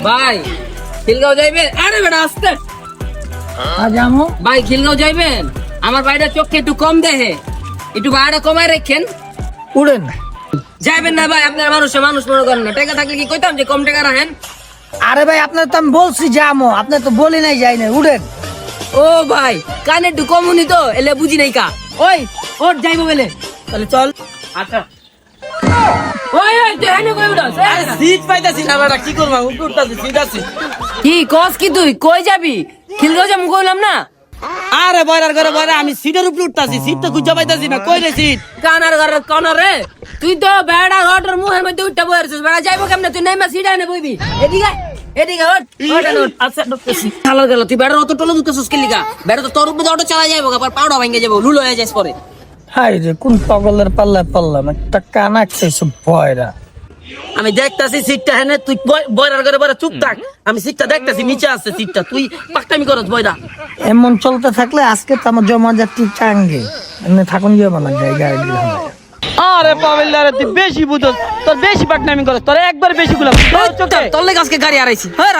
ভাই খিলগাঁও যাইবেন? আরে বেটা আসতে যাবো ভাই, খিলগাঁও যাইবেন? আমার ভাইটা চোখে একটু কম দেখে, একটু ভাড়াটা কমায় রাখেন। উড়েন। যাইবেন না ভাই, আপনার মানুষ মনে করেন না। টাকা থাকলে কি কইতাম যে কম টাকা রাখেন? আরে ভাই আপনার তো আমি বলছি যাবো, আপনার তো বলি নাই যাই না, উড়েন। ও ভাই কানে একটু কম উনি তো, এলে বুঝি নাই কা। ওই ওর যাইবো বলে, তাহলে চল। আচ্ছা ওই ওই তুই হেনে কই উড়াস? সিট পাইতাছি না বেটা, কি করবো? উঠতাছি, সিট আছে। কি কস কি তুই? কই যাবি? খিলগাঁও যাবো কইলাম না। আরে বয়রার ঘরে বয়রা, আমি সিটের উপরে উঠতাছি, সিট তো খুঁজে পাইতাছি না। কই রে সিট? কানার রে, তুই তো বেড়া রটের মুহের মধ্যে উঠতে বইরছিস। বেড়া যাইবো কেমনে? তুই নেমা সিডা এনে বইবি। এদিকে এদিকে ওঠ ওঠ ওঠ। আচ্ছা ঢুকতেছি। শালার গেল, তুই বেড়া অত টলো ঢুকতেছিস কি লিগা? বেড়া তো তোর উপরে অটো চালা যাইবো, আবার পাউডা ভাঙে যাবো, লুলো হয়ে যাস পরে। হাই রে কোন পাগলের পাল্লায় পড়লাম, একটা কানা খেয়েছে ভয়রা। আমি দেখতাছি সিটটা হেনে, তুই বয়রার ঘরে বয়রা চুপ থাক। আমি সিটটা দেখতাছি, নিচে আছে সিটটা, তুই পাকটামি করস বয়রা। এমন চলতে থাকলে আজকে তো আমার জমা যাত্রী চাঙ্গে এমনি থাকুন যাবো না জায়গায়। আরে পাবেল রে, তুই বেশি বুঝছ, তোর বেশি পাকনামি করস, তোর একবার বেশি গুলাম। তোর লেগে আজকে গাড়ি হারাইছি। হ্যাঁ